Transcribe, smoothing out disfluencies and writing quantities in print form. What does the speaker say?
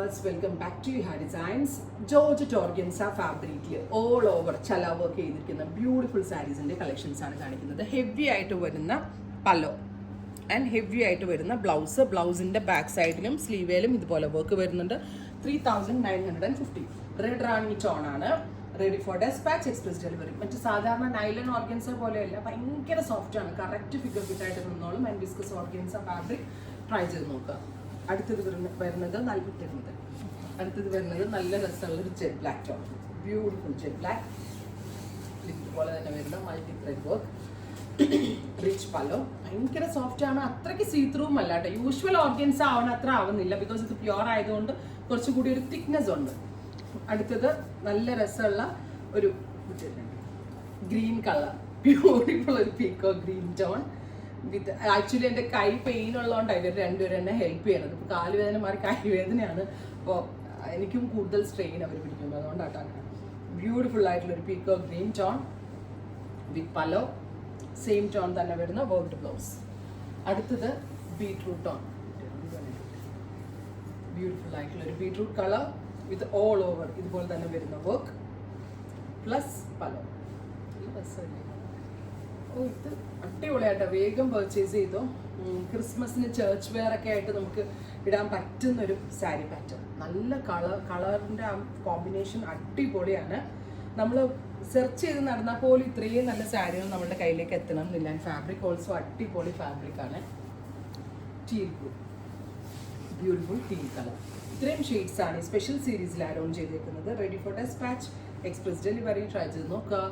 Welcome back to ഹാ designs. Georgette organza ഫാബ്രിക്കിൽ all over ചല വർക്ക് ചെയ്തിരിക്കുന്ന ബ്യൂട്ടിഫുൾ സാരീസിന്റെ കളക്ഷൻസ് ആണ് കാണിക്കുന്നത്. ഹെവി ആയിട്ട് വരുന്ന പല്ലോ ആൻഡ് ഹെവി ആയിട്ട് വരുന്ന ബ്ലൗസിന്റെ ബാക്ക് സൈഡിലും സ്ലീവേലും ഇതുപോലെ വർക്ക് വരുന്നുണ്ട്. 3950. റെഡ് റാണി ടോൺ ആണ്. Ready for despatch, express delivery. മറ്റു സാധാരണ നൈലൺ ഓർഗൻസ പോലെയല്ല, ഭയങ്കര സോഫ്റ്റ് ആണ്. കറക്റ്റ് ഫിഗർ ഫിറ്റ് ആയിട്ട് നിന്നോളും. And viscose organza fabric try ചെയ്ത് നോക്കുക. അടുത്തത് വരുന്നത് നല്ല രസമുള്ള ഒരു jet black tone. Beautiful jet black. ഇതുപോലെ തന്നെ വരുന്ന multi thread work, rich pallu. ഭയങ്കര സോഫ്റ്റ് ആണ്. അത്രയ്ക്ക് സീ ത്രൂവും അല്ല കേട്ടോ. യൂഷ്വൽ ഓർഗൻസ് ആവണം അത്ര ആവുന്നില്ല, ബിക്കോസ് ഇത് പ്യുവർ ആയതുകൊണ്ട് കുറച്ചുകൂടി ഒരു തിക്നെസ് ഉണ്ട്. അടുത്തത് നല്ല രസമുള്ള ഒരു ഗ്രീൻ കളർ, ബ്യൂട്ടിഫുൾ ഒരു പീക്കോ ഗ്രീൻ ടോൺ വിത്ത്. ആക്ച്വലി എൻ്റെ കൈ പെയിൻ ഉള്ളതുകൊണ്ടാണ് ഇവർ രണ്ടുപേരും എന്നെ ഹെൽപ്പ് ചെയ്യണത്. ഇപ്പോൾ കാലുവേദന മാറി കൈവേദനയാണ്. അപ്പോൾ എനിക്കും കൂടുതൽ സ്ട്രെയിൻ അവർ പിടിക്കുന്നത്, അതുകൊണ്ടാണ്. ബ്യൂട്ടിഫുൾ ആയിട്ടുള്ളൊരു പീക്കോ ഗ്രീൻ ടോൺ വിത്ത് പലോ, സെയിം ടോൺ തന്നെ വരുന്ന വർക്ക്ഡ് ബ്ലൗസ്. അടുത്തത് ബീട്രൂട്ട് ടോൺ, ബ്യൂട്ടിഫുൾ ആയിട്ടുള്ളൊരു beetroot colour with all over ഇതുപോലെ തന്നെ വരുന്ന വർക്ക് പ്ലസ് പലോ. ഓ, ഇത് അടിപൊളിയായിട്ടോ. വേഗം പർച്ചേസ് ചെയ്തോ. ക്രിസ്മസിന് ചർച്ച് വെയർ ഒക്കെ ആയിട്ട് നമുക്ക് ഇടാൻ പറ്റുന്നൊരു സാരി പാറ്റേൺ. നല്ല കളറിൻ്റെ ആ കോമ്പിനേഷൻ അടിപൊളിയാണ്. നമ്മൾ സെർച്ച് ചെയ്ത് നടന്നാൽ പോലും ഇത്രയും നല്ല സാരികൾ നമ്മളുടെ കയ്യിലേക്ക് എത്തണം എന്നില്ല. ഫാബ്രിക് ഓൾസോ അടിപൊളി ഫാബ്രിക്കാണ്. Teal blue, beautiful teal colour. ഇത്രയും ഷെയ്ഡ്സ് ആണ് സ്പെഷ്യൽ സീരീസിൽ ആഡ് ഓൺ ചെയ്തേക്കുന്നത്. Ready for despatch, express delivery. Try ചെയ്ത് നോക്കുക.